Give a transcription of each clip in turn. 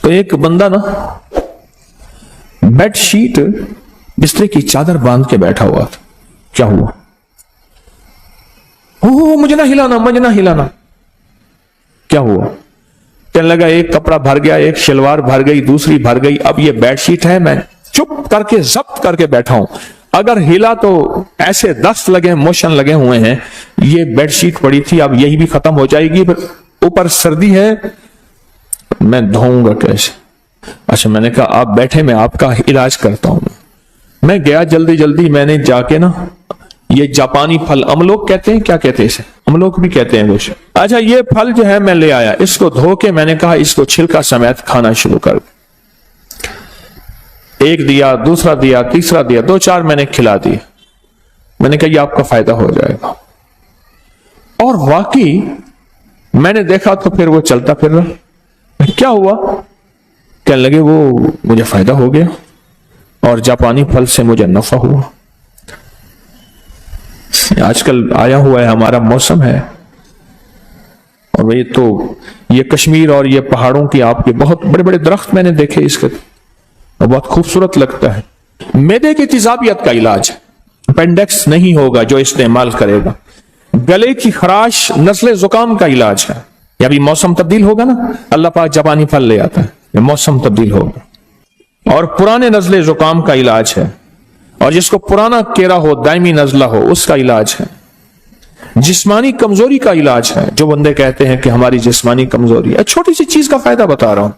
تو ایک بندہ نا بیڈ شیٹ بسترے کی چادر باندھ کے بیٹھا ہوا تھا. کیا ہوا؟ مجھے نہ ہلانا، مجھے نہ ہلانا. کیا ہوا؟ کہنے لگا ایک کپڑا بھر گیا، ایک شلوار بھر گئی، دوسری بھر گئی، اب یہ بیڈ شیٹ ہے، میں چپ کر کے ضبط کر کے بیٹھا ہوں، اگر ہلا تو ایسے دست لگے، موشن لگے ہوئے ہیں. یہ بیڈ شیٹ پڑی تھی، اب یہی بھی ختم ہو جائے گی، اوپر سردی ہے، میں دھوؤں گا کیسے؟ اچھا، میں نے کہا آپ بیٹھے، میں آپ کا علاج کرتا ہوں. میں گیا جلدی جلدی، میں نے جا کے نا یہ جاپانی پھل املوک کہتے ہیں، کیا کہتے ہیں اسے؟ املوک بھی کہتے ہیں کچھ. اچھا، یہ پھل جو ہے میں لے آیا، اس کو دھو کے میں نے کہا اس کو چھلکا سمیت کھانا شروع کر. ایک دیا، دوسرا دیا، تیسرا دیا، 2-4 میں نے کھلا دیا. میں نے کہا یہ آپ کا فائدہ ہو جائے گا. اور واقعی میں نے دیکھا تو پھر وہ چلتا پھر رہا. کیا ہوا؟ کہنے لگے وہ مجھے فائدہ ہو گیا اور جاپانی پھل سے مجھے نفع ہوا. آج کل آیا ہوا ہے ہمارا موسم ہے، اور یہ تو یہ کشمیر اور یہ پہاڑوں کی آپ کے بہت بڑے بڑے درخت میں نے دیکھے اس کے، اور بہت خوبصورت لگتا ہے. معدے کی تیزابیت کا علاج، اپینڈکس نہیں ہوگا جو استعمال کرے گا. گلے کی خراش نزلے زکام کا علاج ہے. یا بھی موسم تبدیل ہوگا نا، اللہ پاک جاپانی پھل لے آتا ہے، یہ موسم تبدیل ہوگا. اور پرانے نزلے زکام کا علاج ہے، اور جس کو پرانا کیڑا ہو، دائمی نزلہ ہو، اس کا علاج ہے. جسمانی کمزوری کا علاج ہے، جو بندے کہتے ہیں کہ ہماری جسمانی کمزوری ہے. چھوٹی سی چیز کا فائدہ بتا رہا ہوں.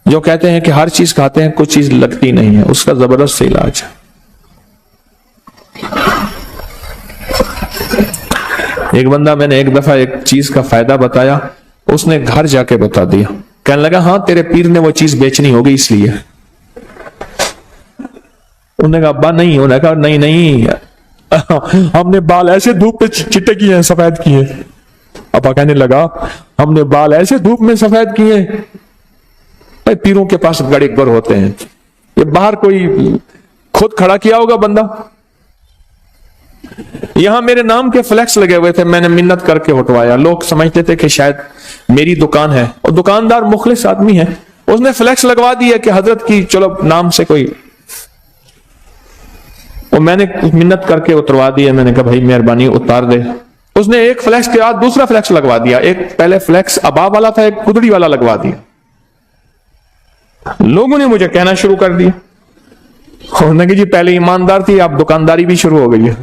جو کہتے ہیں کہ ہر چیز کھاتے ہیں کچھ چیز لگتی نہیں ہے، اس کا زبردست علاج ہے. ایک بندہ، میں نے ایک دفعہ ایک چیز کا فائدہ بتایا، اس نے گھر جا کے بتا دیا. کہنے لگا ہاں تیرے پیر نے وہ چیز بیچنی ہوگی اس لیے. انہوں نے کہا ابا نہیں. انہوں نے کہا نہیں ہم نے بال ایسے دھوپ پہ چٹے کیے ہیں، سفید کیے. ابا کہنے لگا ہم نے بال ایسے دھوپ میں سفید کیے ہیں. پیروں کے پاس گڑے گر ہوتے ہیں، یہ باہر کوئی خود کھڑا کیا ہوگا بندہ. یہاں میرے نام کے فلیکس لگے ہوئے تھے، میں نے منت کر کے ہٹوایا. لوگ سمجھتے تھے کہ شاید میری دکان ہے، اور دکاندار مخلص آدمی ہے، اس نے فلیکس لگوا دیا کہ حضرت کی چلو نام سے کوئی. اور میں نے منت کر کے اتروا دیا. میں نے کہا بھائی مہربانی اتار دے. اس نے ایک فلیکس کے بعد دوسرا فلیکس لگوا دیا. ایک پہلے فلیکس ابا والا تھا، ایک کدڑی والا لگوا دیا. لوگوں نے مجھے کہنا شروع کر دیا، انہوں نے کہا جی پہلے ایماندار تھی، اب دکانداری بھی شروع ہو گئی ہے.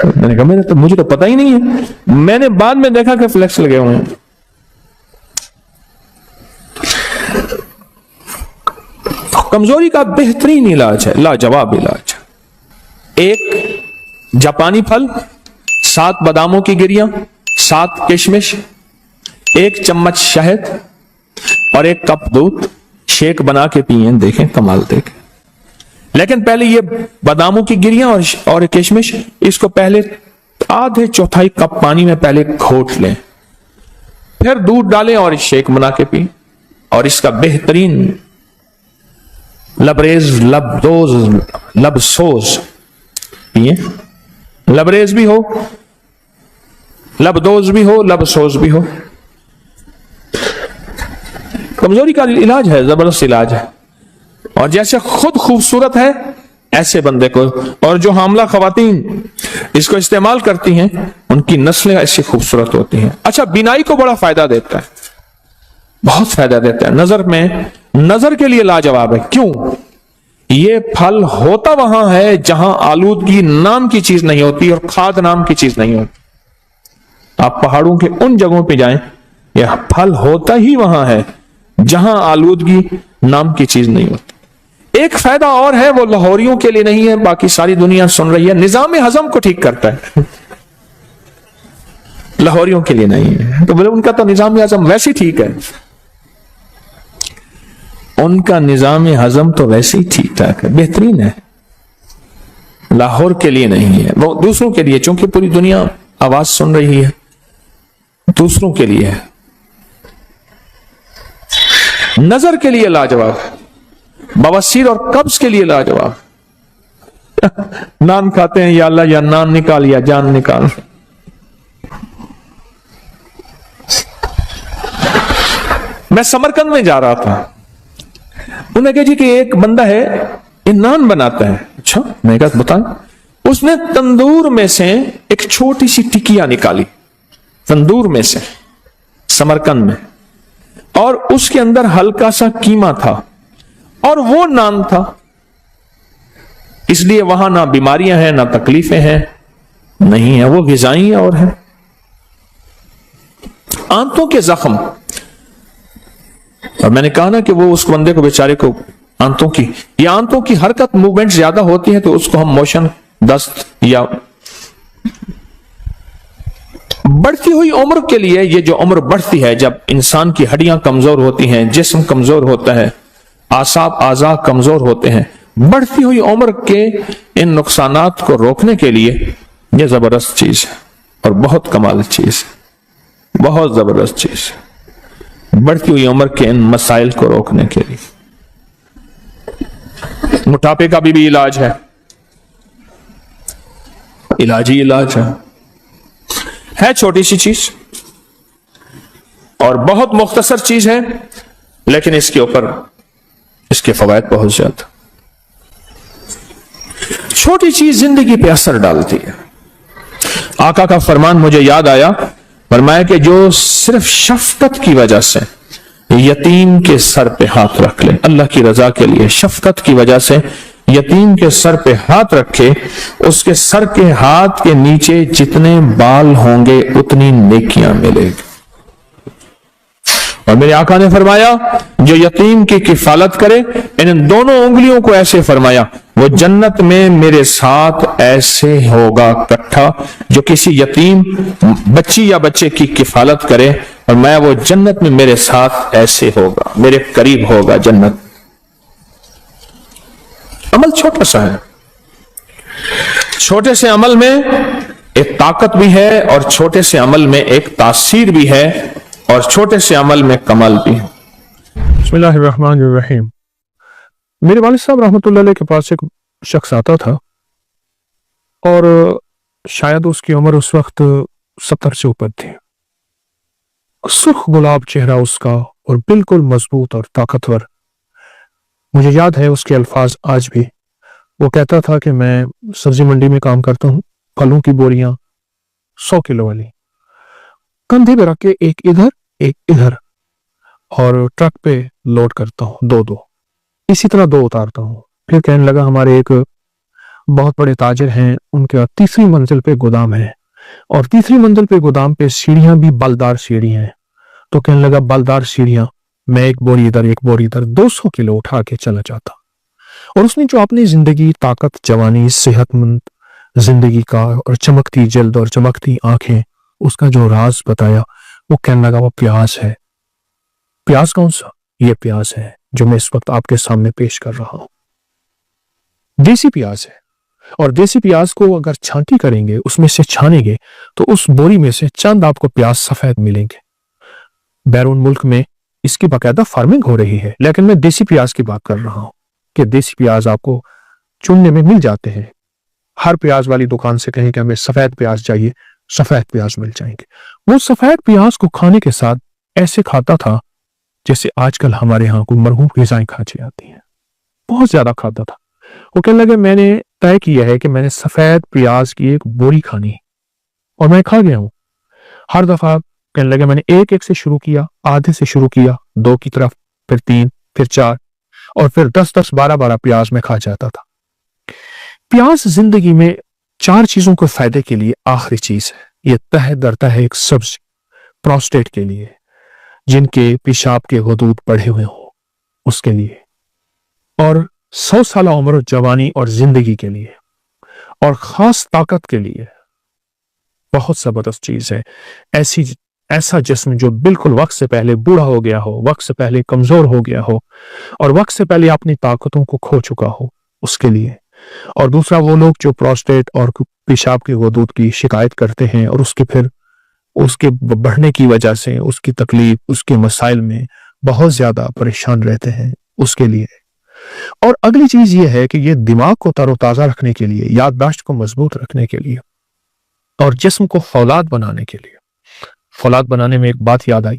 میں نے کہا مجھے تو پتہ ہی نہیں ہے، میں نے بعد میں دیکھا کہ فلیکس لگے ہوئے ہیں. کمزوری کا بہترین علاج ہے، لاجواب علاج. ایک جاپانی پھل، 7 باداموں کی گریاں، 7 کشمش، 1 چمچ شہد اور 1 کپ دودھ، شیک بنا کے پئیں، دیکھیں کمال دیکھیں. لیکن پہلے یہ باداموں کی گریاں اور کشمش، اس کو پہلے آدھے چوتھائی کپ پانی میں پہلے گھوٹ لیں، پھر دودھ ڈالیں اور شیک بنا کے پئیں. اور اس کا بہترین لبریز، لب سوز پئیں. لبریز بھی ہو، لبدوز بھی ہو، لب سوز بھی ہو. کمزوری کا علاج ہے، زبردست علاج ہے. اور جیسے خود خوبصورت ہے ایسے بندے کو، اور جو حاملہ خواتین اس کو استعمال کرتی ہیں ان کی نسلیں ایسی خوبصورت ہوتی ہیں. اچھا، بینائی کو بڑا فائدہ دیتا ہے، بہت فائدہ دیتا ہے. نظر کے لیے لاجواب ہے. کیوں؟ یہ پھل ہوتا وہاں ہے جہاں آلودگی نام کی چیز نہیں ہوتی اور کھاد نام کی چیز نہیں ہوتی. آپ پہاڑوں کے ان جگہوں پہ جائیں، یہ پھل ہوتا ہی وہاں ہے جہاں آلودگی نام کی چیز نہیں ہوتی. ایک فائدہ اور ہے، وہ لاہوریوں کے لیے نہیں ہے، باقی ساری دنیا سن رہی ہے. نظام ہضم کو ٹھیک کرتا ہے، لاہوریوں کے لیے نہیں ہے. تو بولے ان کا تو نظام ہضم ویسے ٹھیک ہے، ان کا نظام ہضم تو ویسے ہی ٹھیک ٹھاک ہے، بہترین ہے. لاہور کے لیے نہیں ہے، وہ دوسروں کے لیے، چونکہ پوری دنیا آواز سن رہی ہے، دوسروں کے لیے ہے. نظر کے لیے لاجواب، بواسیر اور قبض کے لیے لاجواب. نان کھاتے ہیں، یا اللہ یا نان نکال یا جان نکال. میں سمرکند میں جا رہا تھا, انہوں نے کہا جی کہ ایک بندہ ہے یہ نان بناتا ہے. اچھا, میں کہا بتائیں. اس نے تندور میں سے ایک چھوٹی سی ٹکیا نکالی تندور میں سے سمرکند میں, اور اس کے اندر ہلکا سا قیمہ تھا اور وہ نان تھا. اس لیے وہاں نہ بیماریاں ہیں نہ تکلیفیں ہیں, نہیں ہیں, وہ غذائی اور ہیں. آنتوں کے زخم, اور میں نے کہا نا کہ وہ اس بندے کو بیچارے کو آنتوں کی حرکت موومنٹ زیادہ ہوتی ہے تو اس کو ہم موشن دست یا بڑھتی ہوئی عمر کے لیے, یہ جو عمر بڑھتی ہے جب انسان کی ہڈیاں کمزور ہوتی ہیں, جسم کمزور ہوتا ہے, اعضاء کمزور ہوتے ہیں, بڑھتی ہوئی عمر کے ان نقصانات کو روکنے کے لیے یہ زبردست چیز ہے اور بہت کمال چیز ہے, بہت زبردست چیز ہے, بڑھتی ہوئی عمر کے ان مسائل کو روکنے کے لیے. موٹاپے کا بھی علاج ہے, علاج ہی علاج ہے چھوٹی سی چیز اور بہت مختصر چیز ہے, لیکن اس کے اوپر اس کے فوائد بہت زیادہ. چھوٹی چیز زندگی پہ اثر ڈالتی ہے. آقا کا فرمان مجھے یاد آیا, فرمایا کہ جو صرف شفقت کی وجہ سے یتیم کے سر پہ ہاتھ رکھ لے, اللہ کی رضا کے لیے شفقت کی وجہ سے یتیم کے سر پہ ہاتھ رکھے, اس کے سر کے ہاتھ کے نیچے جتنے بال ہوں گے اتنی نیکیاں ملے گی. اور میرے آقا نے فرمایا جو یتیم کی کفالت کرے, ان دونوں انگلیوں کو ایسے فرمایا, وہ جنت میں میرے ساتھ ایسے ہوگا کٹھا, جو کسی یتیم بچی یا بچے کی کفالت کرے, اور میں وہ جنت میں میرے ساتھ ایسے ہوگا, میرے قریب ہوگا جنت. عمل چھوٹا سا ہے, چھوٹے سے عمل میں ایک طاقت بھی ہے اور چھوٹے سے عمل میں ایک تاثیر بھی ہے اور چھوٹے سے عمل میں کمال بھی ہے. بسم اللہ الرحمن الرحیم. میرے والد صاحب رحمۃ اللہ علیہ کے پاس ایک شخص آتا تھا اور شاید اس کی عمر اس وقت 70 سے اوپر تھی. سرخ گلاب چہرہ اس کا اور بالکل مضبوط اور طاقتور. مجھے یاد ہے اس کے الفاظ آج بھی. وہ کہتا تھا کہ میں سبزی منڈی میں کام کرتا ہوں, پھلوں کی بوریاں 100 کلو والی کندھے پہ رکھ کے ایک ادھر اور ٹرک پہ لوڈ کرتا ہوں, دو اسی طرح 2 اتارتا ہوں. پھر کہنے لگا ہمارے ایک بہت بڑے تاجر ہیں, ان کے 3ری منزل پہ گودام ہے, اور 3ری منزل پہ گودام پہ سیڑھیاں بھی بلدار سیڑھی ہیں. تو کہنے لگا بلدار سیڑھیاں, میں ایک بوری ادھر 200 کلو اٹھا کے چلا جاتا. اور اس نے جو اپنی زندگی, طاقت, جوانی, صحت مند زندگی کا اور چمکتی جلد اور چمکتی آنکھیں, اس کا جو راز بتایا, وہ کہنے لگا وہ پیاز ہے. پیاز کون سا؟ یہ پیاز ہے جو میں اس وقت آپ کے سامنے پیش کر رہا ہوں. دیسی پیاز ہے, اور دیسی پیاز کو اگر چھانٹی کریں گے, اس میں سے چھانیں گے, تو اس بوری میں سے چند آپ کو پیاز سفید ملیں گے. بیرون ملک میں اس کی باقاعدہ فارمنگ ہو رہی ہے, لیکن میں دیسی پیاز کی بات کر رہا ہوں کہ دیسی پیاز آپ کو چننے میں مل جاتے ہیں. ہر پیاز والی دکان سے کہیں کہ ہمیں سفید پیاز چاہیے, سفید پیاز مل جائیں گے. وہ سفید پیاز کو کھانے کے ساتھ ایسے کھاتا تھا جیسے آج کل ہمارے ہاں کوئی مرغوب غذائیں کھائی جاتی ہیں, بہت زیادہ کھاتا تھا. وہ کہنے لگے میں نے طے کیا ہے کہ میں نے سفید پیاز کی ایک بوری کھانی, اور میں کھا گیا ہوں. ہر دفعہ کہنے لگے میں نے ایک سے شروع کیا, آدھے سے شروع کیا, 2 کی طرف, پھر 3, پھر 4, اور پھر 10, 12 پیاز میں کھا جاتا تھا. پیاز زندگی میں 4 چیزوں کو فائدے کے لیے آخری چیز ہے. یہ تہ درتا ہے ایک سبز پروسٹیٹ کے لیے, جن کے پیشاب کے غدود بڑھے ہوئے ہوں اس کے لیے, اور 100 سالہ عمر, جوانی اور زندگی کے لیے, اور خاص طاقت کے لیے. بہت زبردست چیز ہے. ایسا جسم جو بالکل وقت سے پہلے بوڑھا ہو گیا ہو, وقت سے پہلے کمزور ہو گیا ہو, اور وقت سے پہلے اپنی طاقتوں کو کھو چکا ہو, اس کے لیے. اور دوسرا وہ لوگ جو پروسٹیٹ اور پیشاب کے غدود کی شکایت کرتے ہیں, اور اس کے بڑھنے کی وجہ سے اس کی تکلیف, اس کے مسائل میں بہت زیادہ پریشان رہتے ہیں, اس کے لیے. اور اگلی چیز یہ ہے کہ یہ دماغ کو تر و تازہ رکھنے کے لیے, یادداشت کو مضبوط رکھنے کے لیے, اور جسم کو فولاد بنانے کے لیے. فولاد بنانے میں ایک بات یاد آئی,